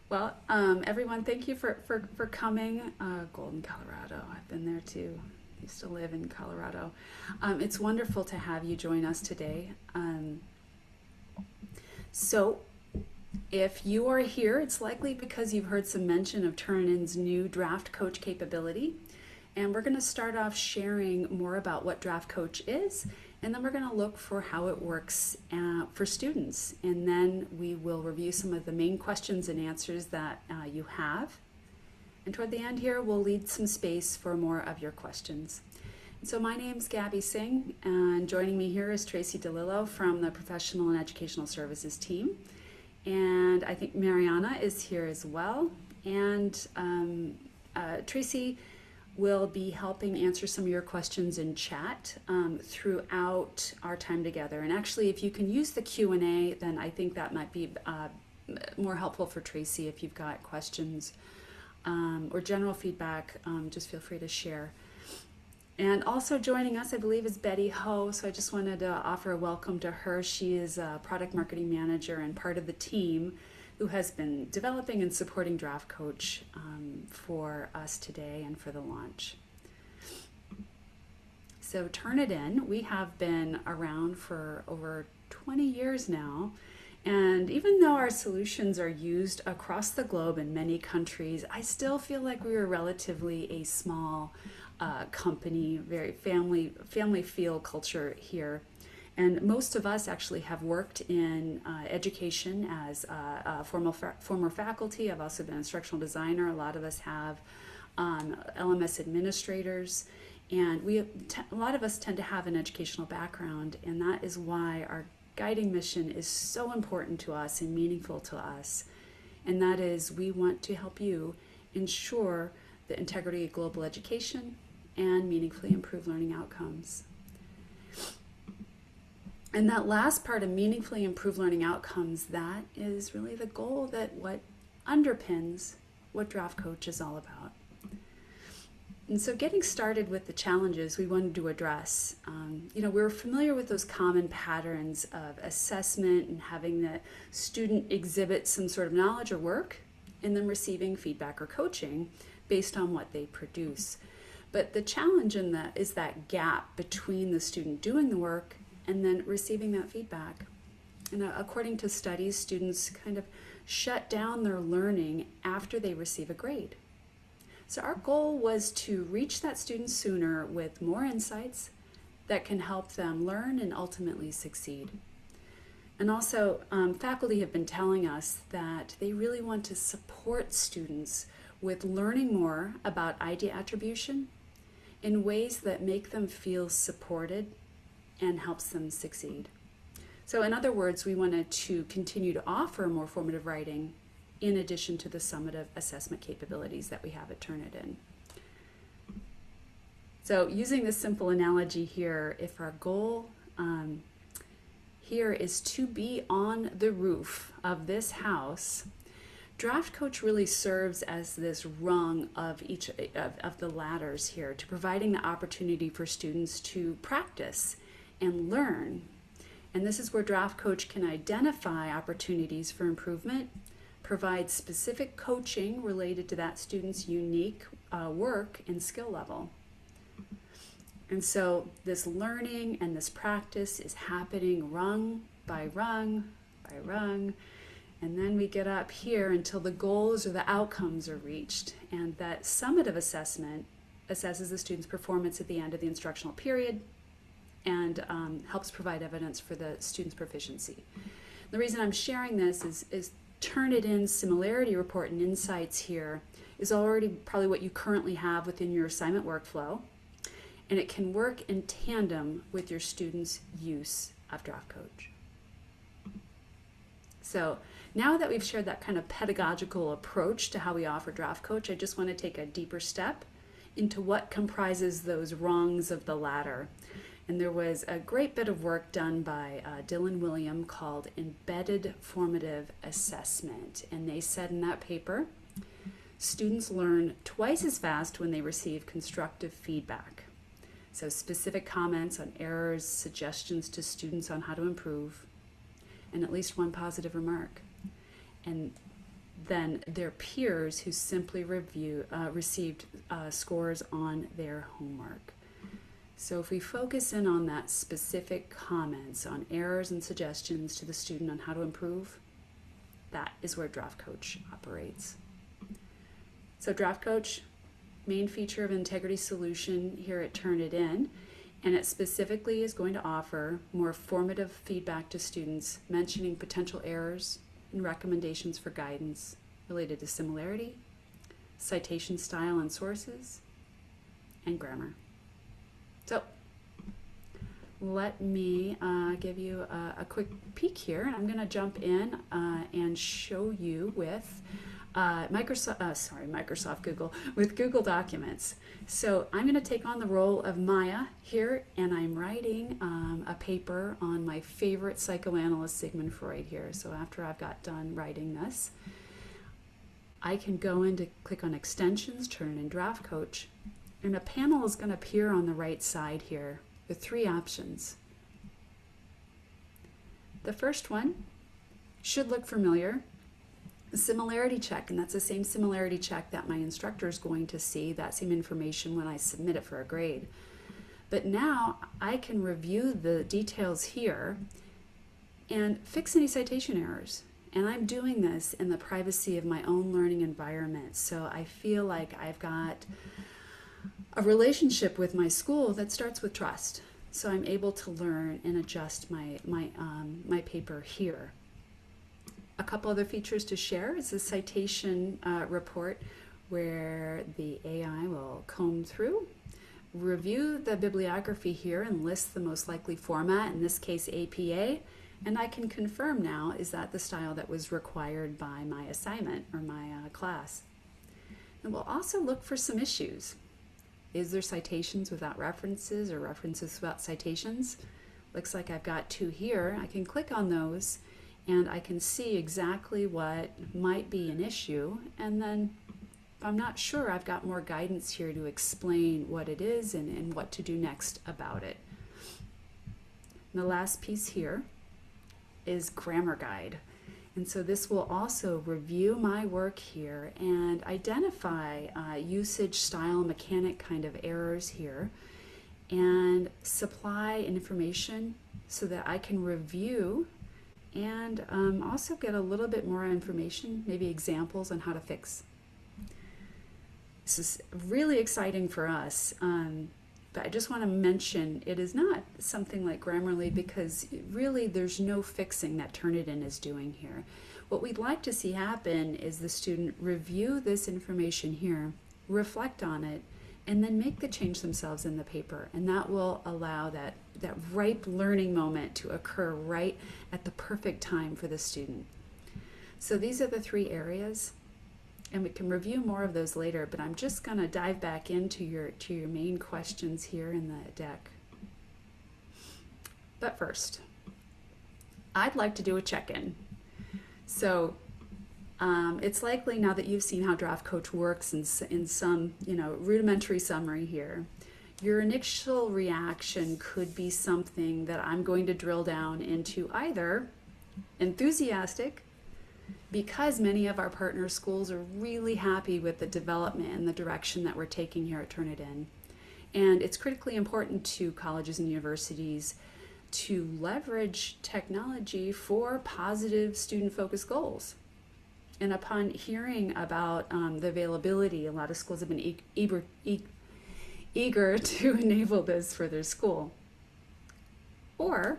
Well, everyone, thank you for coming. Golden, Colorado. I've been there too. Used to live in Colorado. It's wonderful to have you join us today. So, if you are here, it's likely because you've heard some mention of Turnitin's new Draft Coach capability. And we're going to start off sharing more about what Draft Coach is, and then we're going to look for how it works for students. And then we will review some of the main questions and answers that you have. And toward the end here, we'll leave some space for more of your questions. So my name's Gabby Singh, and joining me here is Tracy DeLillo from the Professional and Educational Services team. And I think Mariana is here as well. And Tracy will be helping answer some of your questions in chat throughout our time together. And actually, if you can use the Q&A, then I think that might be more helpful for Tracy if you've got questions or general feedback. Just feel free to share. And also joining us, I believe, is Betty Ho. So I just wanted to offer a welcome to her. She is a product marketing manager and part of the team who has been developing and supporting Draft Coach for us today and for the launch. So Turnitin, we have been around for over 20 years now. And even though our solutions are used across the globe in many countries, I still feel like we are relatively a small company, very family feel culture here. And most of us actually have worked in education as former faculty. I've also been an instructional designer. A lot of us have LMS administrators. And a lot of us tend to have an educational background. And that is why our guiding mission is so important to us and meaningful to us. And that is, we want to help you ensure the integrity of global education and meaningfully improve learning outcomes. And that last part of meaningfully improve learning outcomes, that is really the goal, that what underpins what Draft Coach is all about. And so getting started with the challenges we wanted to address, we're familiar with those common patterns of assessment and having the student exhibit some sort of knowledge or work and then receiving feedback or coaching based on what they produce. But the challenge in that is that gap between the student doing the work and then receiving that feedback. And according to studies, students kind of shut down their learning after they receive a grade. So our goal was to reach that student sooner with more insights that can help them learn and ultimately succeed. And also, faculty have been telling us that they really want to support students with learning more about idea attribution in ways that make them feel supported and helps them succeed. So in other words, we wanted to continue to offer more formative writing in addition to the summative assessment capabilities that we have at Turnitin. So using this simple analogy here, if our goal here is to be on the roof of this house, Draft Coach really serves as this rung of each of the ladders here, to providing the opportunity for students to practice and learn. And this is where Draft Coach can identify opportunities for improvement, provide specific coaching related to that student's unique work and skill level. And so this learning and this practice is happening rung by rung by rung. And then we get up here until the goals or the outcomes are reached. And that summative assessment assesses the student's performance at the end of the instructional period and helps provide evidence for the student's proficiency. The reason I'm sharing this is Turnitin's similarity report and insights here is already probably what you currently have within your assignment workflow. And it can work in tandem with your students' use of Draft Coach. So now that we've shared that kind of pedagogical approach to how we offer Draft Coach, I just want to take a deeper step into what comprises those rungs of the ladder. And there was a great bit of work done by Dylan William called Embedded Formative Assessment. And they said in that paper, students learn twice as fast when they receive constructive feedback. So specific comments on errors, suggestions to students on how to improve, and at least one positive remark. and then their peers who simply received scores on their homework. So if we focus in on that specific comments on errors and suggestions to the student on how to improve, that is where Draft Coach operates. So Draft Coach, main feature of Integrity Solution here at Turnitin, and it specifically is going to offer more formative feedback to students, mentioning potential errors and recommendations for guidance related to similarity, citation style and sources, and grammar. So let me give you a quick peek here, and I'm going to jump in and show you with with Google Documents. So I'm going to take on the role of Maya here, and I'm writing a paper on my favorite psychoanalyst, Sigmund Freud here. So after I've got done writing this, I can go in to click on Extensions, turn in Draft Coach, and a panel is going to appear on the right side here with 3 options. The first one should look familiar. A similarity check, and that's the same similarity check that my instructor is going to see, that same information when I submit it for a grade. But now I can review the details here and fix any citation errors. And I'm doing this in the privacy of my own learning environment. So I feel like I've got a relationship with my school that starts with trust. So I'm able to learn and adjust my paper here. A couple other features to share is a citation report where the AI will comb through, review the bibliography here and list the most likely format, in this case APA, and I can confirm now is that the style that was required by my assignment or my class. And we'll also look for some issues. Is there citations without references or references without citations? Looks like I've got 2 here. I can click on those and I can see exactly what might be an issue, and then if I'm not sure, I've got more guidance here to explain what it is and what to do next about it. And the last piece here is grammar guide, and so this will also review my work here and identify usage, style, mechanic kind of errors here, and supply information so that I can review and also get a little bit more information, maybe examples on how to fix. This is really exciting for us, but I just want to mention it is not something like Grammarly, because really there's no fixing that Turnitin is doing here. What we'd like to see happen is the student review this information here, reflect on it, and then make the change themselves in the paper, and that will allow that ripe learning moment to occur right at the perfect time for the student. So these are the 3 areas, and we can review more of those later, but I'm just going to dive back into your main questions here in the deck. But first, I'd like to do a check-in. So it's likely now that you've seen how Draft Coach works in some rudimentary summary here, your initial reaction could be something that I'm going to drill down into either enthusiastic, because many of our partner schools are really happy with the development and the direction that we're taking here at Turnitin. And it's critically important to colleges and universities to leverage technology for positive student-focused goals. And upon hearing about the availability, a lot of schools have been eager to enable this for their school. Or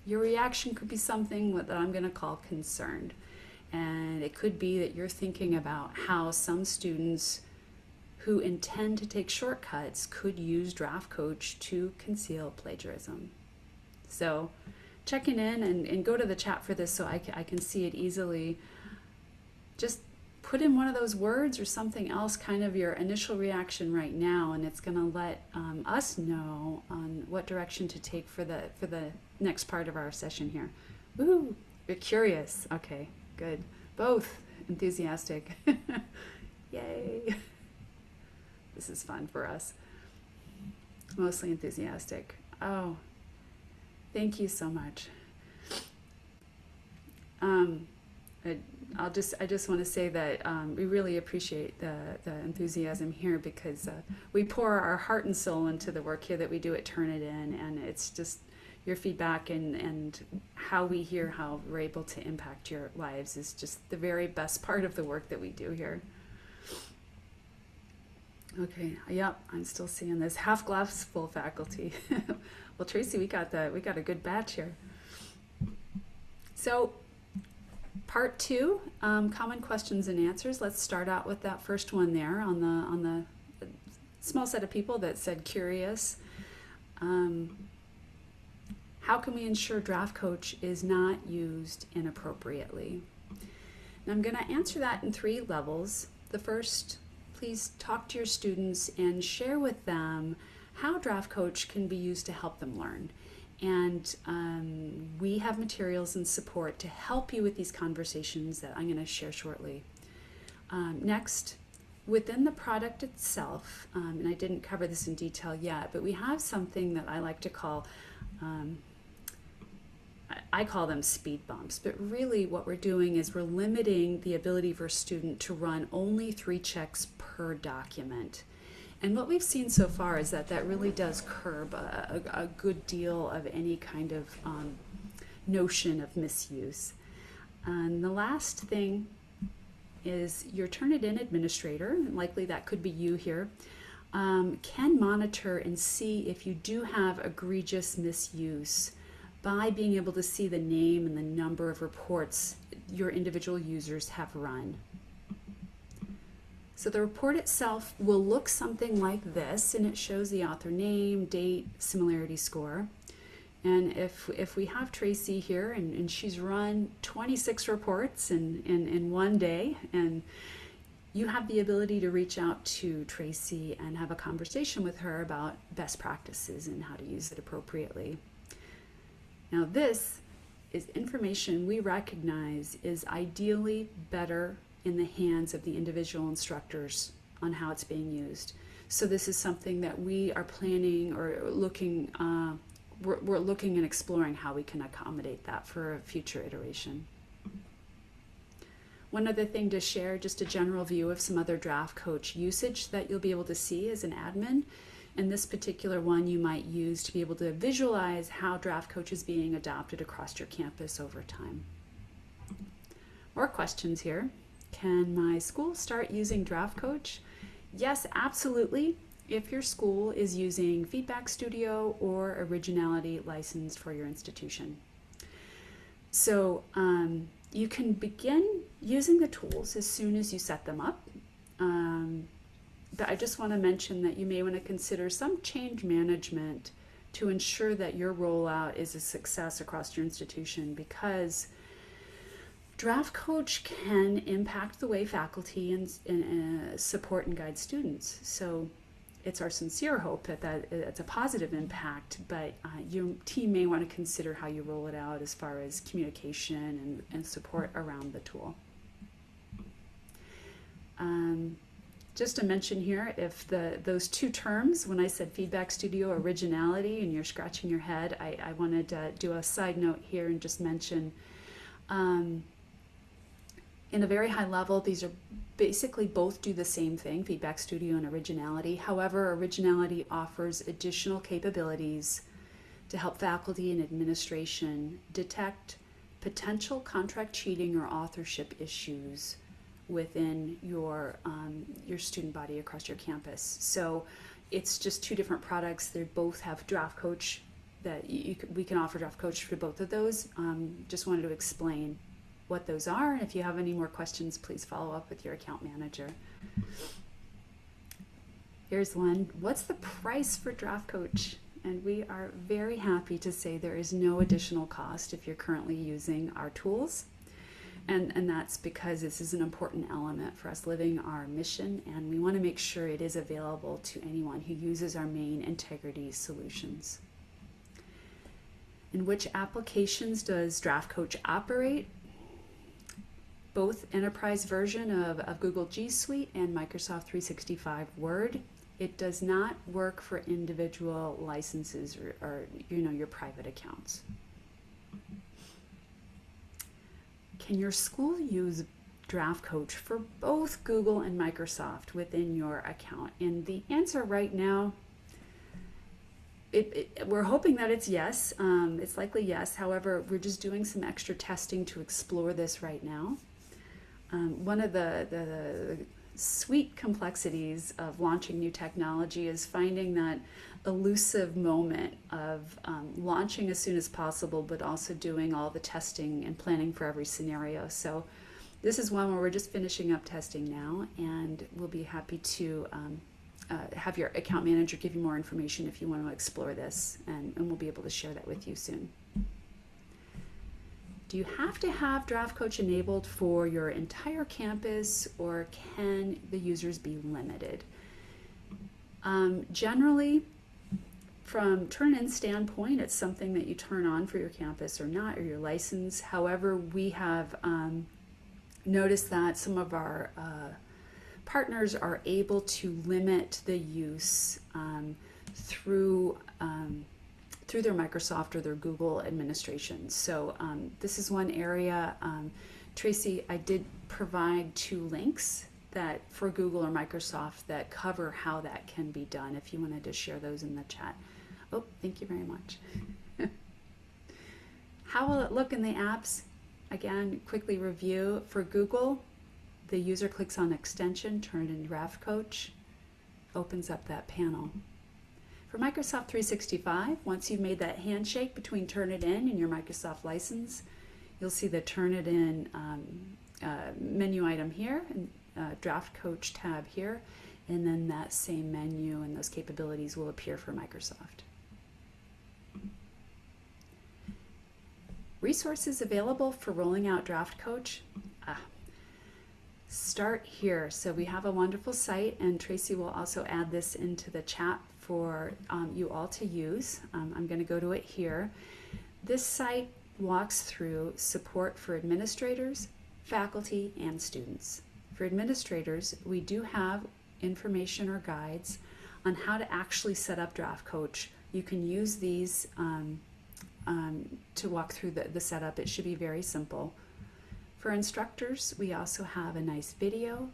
your reaction could be something that I'm going to call concerned. And it could be that you're thinking about how some students who intend to take shortcuts could use Draft Coach to conceal plagiarism. So checking in and go to the chat for this so I can see it easily. Just put in one of those words or something else, kind of your initial reaction right now, and it's going to let us know on what direction to take for the next part of our session here. Ooh, you're curious. Okay, good. Both enthusiastic. Yay. This is fun for us. Mostly enthusiastic. Oh, thank you so much. I just want to say that we really appreciate the enthusiasm here, because we pour our heart and soul into the work here that we do at Turnitin, and it's just your feedback and how we hear how we're able to impact your lives is just the very best part of the work that we do here. Okay, yep, I'm still seeing this half glass full faculty. Well, Tracy, we got a good batch here. So part 2, common questions and answers. Let's start out with that first one there on the small set of people that said curious. How can we ensure Draft Coach is not used inappropriately? And I'm going to answer that in 3 levels. The first, please talk to your students and share with them how Draft Coach can be used to help them learn. And we have materials and support to help you with these conversations that I'm going to share shortly. Next, within the product itself, and I didn't cover this in detail yet, but we have something that I like to call, I call them speed bumps, but really what we're doing is we're limiting the ability for a student to run only 3 checks per document. And what we've seen so far is that that really does curb a good deal of any kind of notion of misuse. And the last thing is your Turnitin administrator, and likely that could be you here, can monitor and see if you do have egregious misuse by being able to see the name and the number of reports your individual users have run. So the report itself will look something like this, and it shows the author name, date, similarity score. And if we have Tracy here, and she's run 26 reports in one day, and you have the ability to reach out to Tracy and have a conversation with her about best practices and how to use it appropriately. Now this is information we recognize is ideally better in the hands of the individual instructors on how it's being used. So this is something that we are planning or looking, we're looking and exploring how we can accommodate that for a future iteration. One other thing to share, just a general view of some other Draft Coach usage that you'll be able to see as an admin. And this particular one you might use to be able to visualize how Draft Coach is being adopted across your campus over time. More questions here. Can my school start using Draft Coach? Yes, absolutely. If your school is using Feedback Studio or Originality licensed for your institution. So you can begin using the tools as soon as you set them up. But I just want to mention that you may want to consider some change management to ensure that your rollout is a success across your institution, because Draft Coach can impact the way faculty and support and guide students. So it's our sincere hope that it's a positive impact, but your team may want to consider how you roll it out as far as communication and support around the tool. Just to mention here, if those 2 terms, when I said Feedback Studio, Originality, and you're scratching your head, I wanted to do a side note here and just mention, in a very high level, these are basically both do the same thing, Feedback Studio and Originality. However, Originality offers additional capabilities to help faculty and administration detect potential contract cheating or authorship issues within your student body across your campus. So it's just 2 different products. They both have Draft Coach that we can offer Draft Coach for both of those. Just wanted to explain what those are, and if you have any more questions, please follow up with your account manager. Here's one. What's the price for Draft Coach? And we are very happy to say there is no additional cost if you're currently using our tools. And that's because this is an important element for us living our mission, and we want to make sure it is available to anyone who uses our main integrity solutions. In which applications does Draft Coach operate? Both enterprise version of Google G Suite and Microsoft 365 Word. It does not work for individual licenses or your private accounts. can your school use Draft Coach for both Google and Microsoft within your account? And the answer right now, we're hoping that it's yes. It's likely yes. However, we're just doing some extra testing to explore this right now. One of the sweet complexities of launching new technology is finding that elusive moment of launching as soon as possible, but also doing all the testing and planning for every scenario. So this is one where we're just finishing up testing now, and we'll be happy to have your account manager give you more information if you want to explore this, and we'll be able to share that with you soon. Do you have to have Draft Coach enabled for your entire campus, or can the users be limited? Generally, from Turnitin standpoint, it's something that you turn on for your campus or not, or your license. However, we have noticed that some of our partners are able to limit the use through their Microsoft or their Google administration. So this is one area. Tracy, I did provide 2 links that for Google or Microsoft that cover how that can be done, if you wanted to share those in the chat. Oh, thank you very much. How will it look in the apps? Again, quickly review. For Google, the user clicks on extension, Turnitin Draft Coach, opens up that panel. For Microsoft 365, once you've made that handshake between Turnitin and your Microsoft license, you'll see the Turnitin menu item here, and Draft Coach tab here, and then that same menu and those capabilities will appear for Microsoft. Resources available for rolling out Draft Coach. Start here. So we have a wonderful site, and Tracy will also add this into the chat for you all to use. I'm going to go to it here. This site walks through support for administrators, faculty, and students. For administrators, we do have information or guides on how to actually set up Draft Coach. You can use these to walk through the setup. It should be very simple. For instructors, we also have a nice video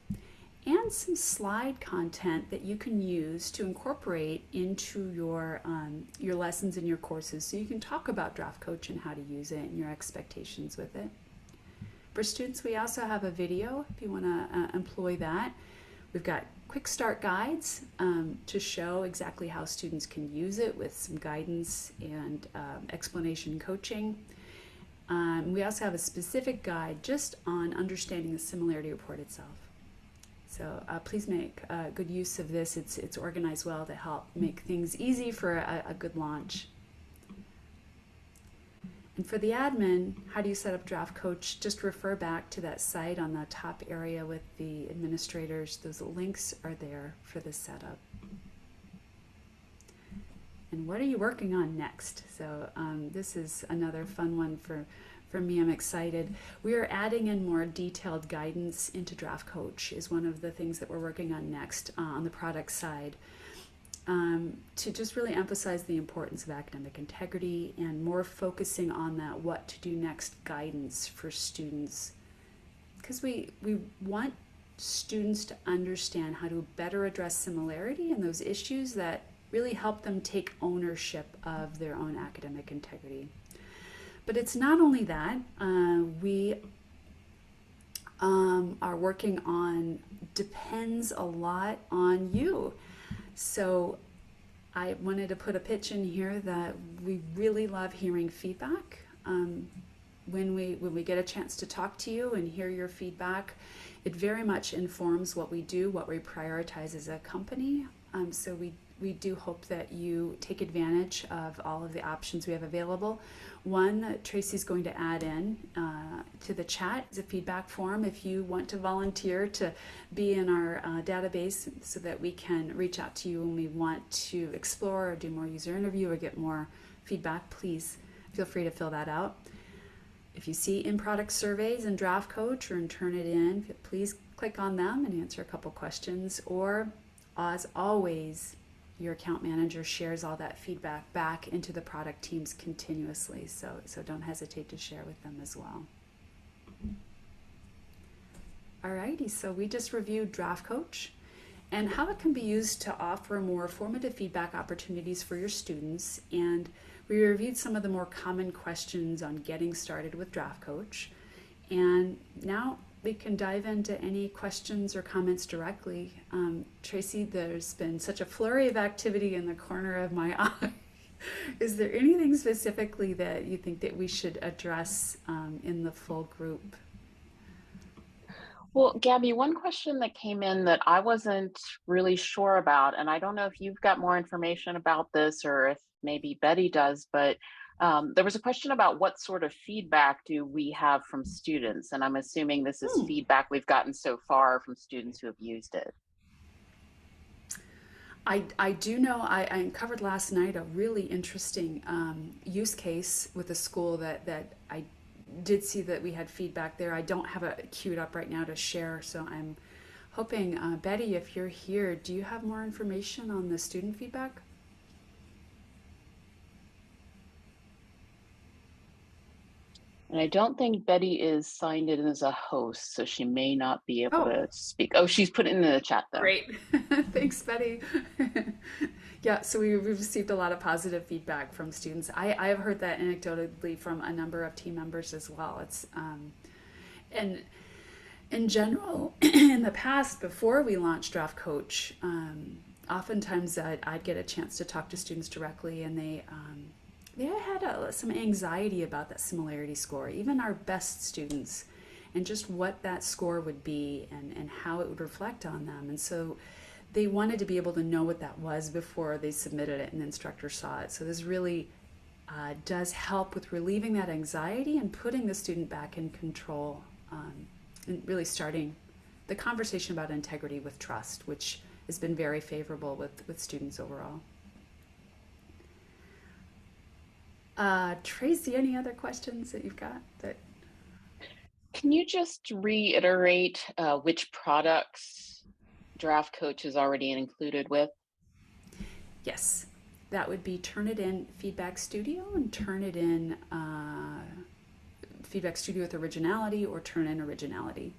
and some slide content that you can use to incorporate into your lessons and your courses, so you can talk about Draft Coach and how to use it and your expectations with it. For students, we also have a video if you want to employ that. We've got quick start guides to show exactly how students can use it with some guidance and explanation coaching. We also have a specific guide just on understanding the similarity report itself. So please make good use of this. It's organized well to help make things easy for a good launch. And for the admin, how do you set up Draft Coach? Just refer back to that site on the top area with the administrators. Those links are there for the setup. And what are you working on next? So this is another fun one for me. I'm excited. We are adding in more detailed guidance into Draft Coach is one of the things that we're working on next on the product side, to just really emphasize the importance of academic integrity and more focusing on that what to do next guidance for students. Because we want students to understand how to better address similarity and those issues that really help them take ownership of their own academic integrity. But it's not only that. We are working on depends a lot on you. So I wanted to put a pitch in here that we really love hearing feedback. When we get a chance to talk to you and hear your feedback, it very much informs what we do, what we prioritize as a company. So we do hope that you take advantage of all of the options we have available. One that Tracy's going to add in to the chat is a feedback form if you want to volunteer to be in our database so that we can reach out to you when we want to explore or do more user interview or get more feedback. Please feel free to fill that out. If you see in-product surveys in Draft Coach or in Turnitin, please click on them and answer a couple questions. Or as always, your account manager shares all that feedback back into the product teams continuously, so don't hesitate to share with them as well. Alrighty, so we just reviewed Draft Coach and how it can be used to offer more formative feedback opportunities for your students. And we reviewed some of the more common questions on getting started with Draft Coach. And now we can dive into any questions or comments directly. Tracy, there's been such a flurry of activity in the corner of my eye. Is there anything specifically that you think that we should address in the full group? Well, Gabby, one question that came in that I wasn't really sure about, and I don't know if you've got more information about this or if maybe Betty does, but there was a question about what sort of feedback do we have from students? And I'm assuming this is Hmm. feedback we've gotten so far from students who have used it. I do know I uncovered last night a really interesting use case with a school that I did see that we had feedback there. I don't have it queued up right now to share, so I'm hoping, Betty, if you're here, do you have more information on the student feedback? And I don't think Betty is signed in as a host, so she may not be able Oh, to speak. Oh, she's put it in the chat though. great. Thanks, Betty. Yeah, so we've received a lot of positive feedback from students. I have heard that anecdotally from a number of team members as well. And in general, in the past, before we launched Draft Coach, oftentimes I'd get a chance to talk to students directly, and they had some anxiety about that similarity score, even our best students, and just what that score would be and how it would reflect on them. And so they wanted to be able to know what that was before they submitted it and the instructor saw it. So this really does help with relieving that anxiety and putting the student back in control, and really starting the conversation about integrity with trust, which has been very favorable with students overall. Tracy, any other questions that you've got? Can you just reiterate which products Draft Coach is already included with? Yes, that would be Turnitin Feedback Studio and Turnitin Feedback Studio with Originality or Turnitin Originality.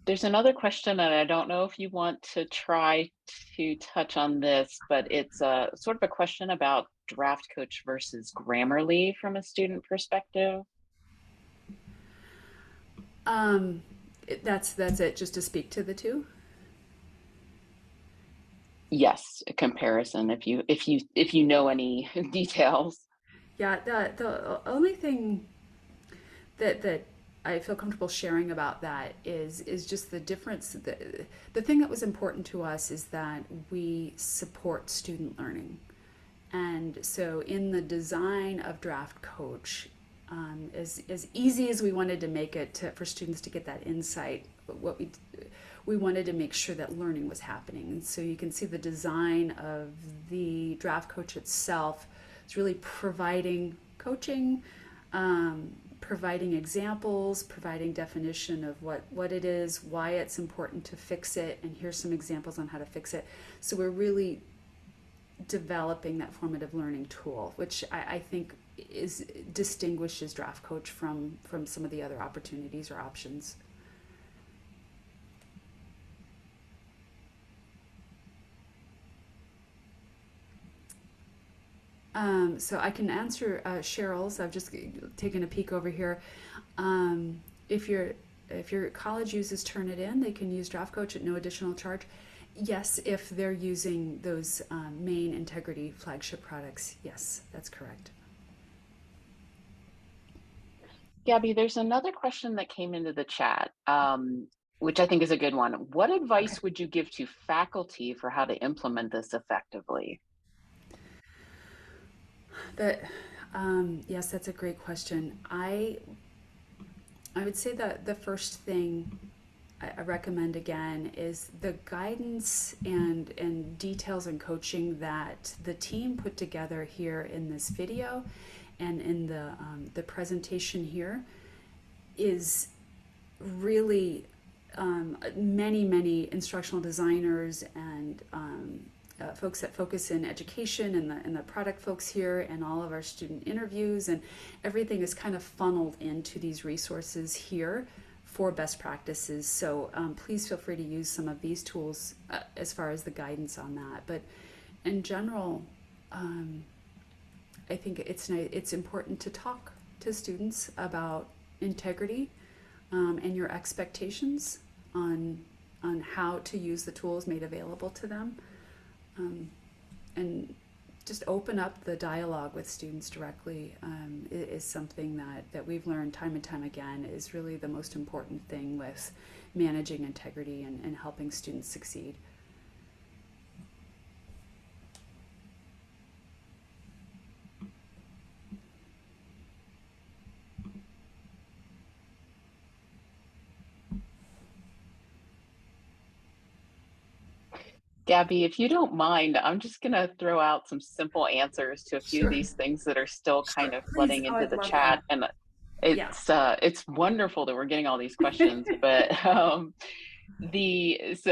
There's another question, and I don't know if you want to try to touch on this, but it's a sort of a question about Draft Coach versus Grammarly from a student perspective. That's it. Just to speak to the two. Yes, a comparison if you know any details. Yeah, the only thing that I feel comfortable sharing about that is just the difference. The thing that was important to us is that we support student learning, and so in the design of Draft Coach, as easy as we wanted to make it for students to get that insight, what we wanted to make sure that learning was happening. And so you can see the design of the Draft Coach itself is really providing coaching, providing examples, providing definition of what it is, why it's important to fix it, and here's some examples on how to fix it. So we're really developing that formative learning tool, which I think distinguishes Draft Coach from some of the other opportunities or options. So I can answer Cheryl's. I've just taken a peek over here. If your college uses Turnitin, they can use Draft Coach at no additional charge. Yes, if they're using those main integrity flagship products. Yes, that's correct. Gabby, there's another question that came into the chat, which I think is a good one. What Okay. advice would you give to faculty for how to implement this effectively? That yes, that's a great question. I would say that the first thing I recommend again is the guidance and details and coaching that the team put together here in this video and in the presentation here is really many instructional designers and folks that focus in education and the product folks here and all of our student interviews, and everything is kind of funneled into these resources here for best practices. So please feel free to use some of these tools as far as the guidance on that. But in general, I think it's important to talk to students about integrity and your expectations on how to use the tools made available to them, and just open up the dialogue with students directly is something that we've learned time and time again is really the most important thing with managing integrity and helping students succeed. Gabby, if you don't mind, I'm just going to throw out some simple answers to a few of Sure, these things that are still kind sure. of Please, flooding oh, into I'd the love chat. that. And Yeah. it's wonderful that we're getting all these questions, but it's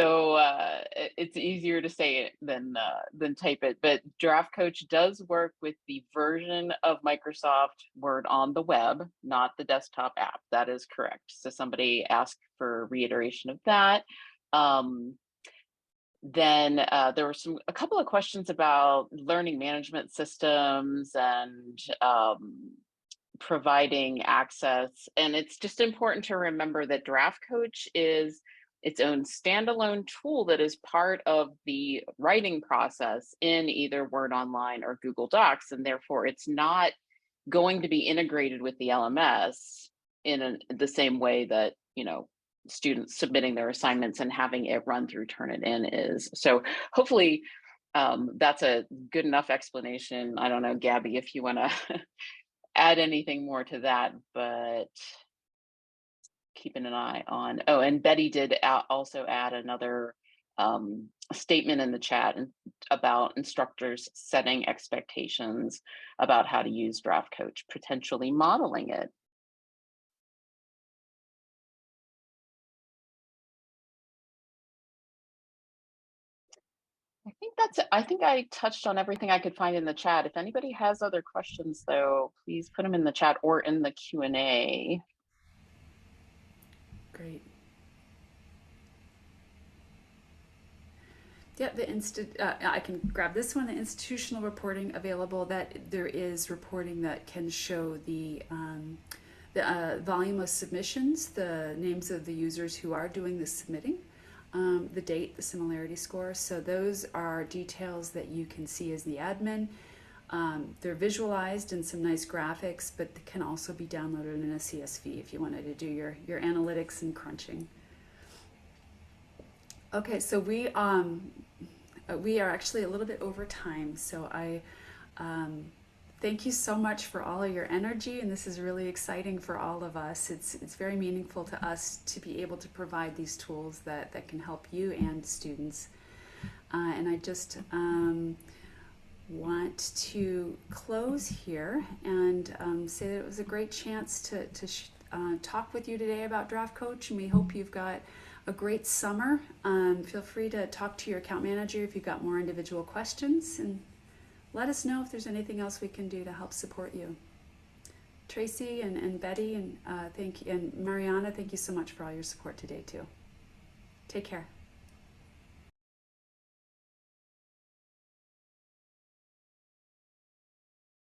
easier to say it than type it. But Draft Coach does work with the version of Microsoft Word on the web, not the desktop app. That is correct. So somebody asked for reiteration of that. Then there were a couple of questions about learning management systems and providing access. And it's just important to remember that Draft Coach is its own standalone tool that is part of the writing process in either Word Online or Google Docs. And therefore, it's not going to be integrated with the LMS in the same way that, students submitting their assignments and having it run through Turnitin is. So hopefully that's a good enough explanation. I don't know, Gabby, if you want to add anything more to that, but keeping an eye on. Oh, and Betty did also add another statement in the chat about instructors setting expectations about how to use Draft Coach, potentially modeling it. I think I touched on everything I could find in the chat. If anybody has other questions, though, please put them in the chat or in the Q&A. Great. Yeah, I can grab this one, the institutional reporting available, that there is reporting that can show the volume of submissions, the names of the users who are doing the submitting, the date, the similarity score. So those are details that you can see as the admin. They're visualized in some nice graphics, but they can also be downloaded in a CSV if you wanted to do your analytics and crunching. Okay, so we are actually a little bit over time, so I thank you so much for all of your energy, and this is really exciting for all of us. It's very meaningful to us to be able to provide these tools that can help you and students. And I just want to close here and say that it was a great chance to talk with you today about Draft Coach, and we hope you've got a great summer. Feel free to talk to your account manager if you've got more individual questions, and let us know if there's anything else we can do to help support you. Tracy and Betty and thank you, and Mariana, thank you so much for all your support today too. Take care.